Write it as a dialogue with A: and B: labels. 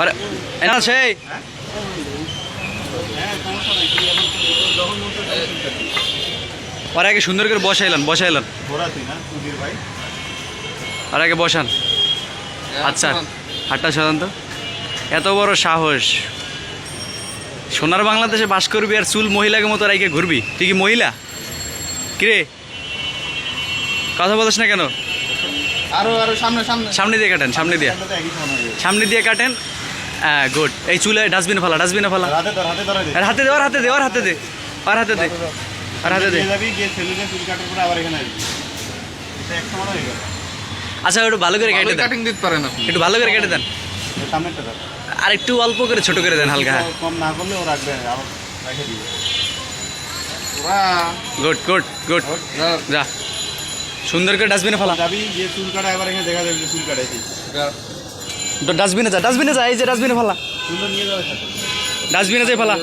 A: আরে এনা সেই আর আগে সুন্দর করে বসাইলাম আর আগে বসান। আচ্ছা হাটটা সাধারণত এত বড় সাহস, সোনার বাংলাদেশে বাস করবি আর চুল মহিলাকে মতো রাইকে ঘুরবি? তুই কি মহিলা? কিরে কথা বলিস না কেন? সামনে দিয়ে কাটেন, সামনে দিয়ে কাটেন। হ্যাঁ গুড। এই চুলে ডাস্টবিনে ফেলা আর হাতে দে আচ্ছা একটু ভালো করে কেটে দেন, একটু ভালো করে কেটে দেন আর একটু অল্প করে ছোট করে দেন হালকা।
B: কম না করলে ও রাখবে আবার রেখে দিবে।
A: গুড যা সুন্দর করে ডাস্টবিনে ফেলা।
B: যাবি যে চুল কাটা এবার এখানে দেখা যাবে চুল কাটাইছি।
A: ডাস্টবিনে যা এই যে ডাস্টবিনে ফেলা,
B: সুন্দর নিয়ে যাবে সাথে
A: ডাস্টবিনে যাই ফেলা।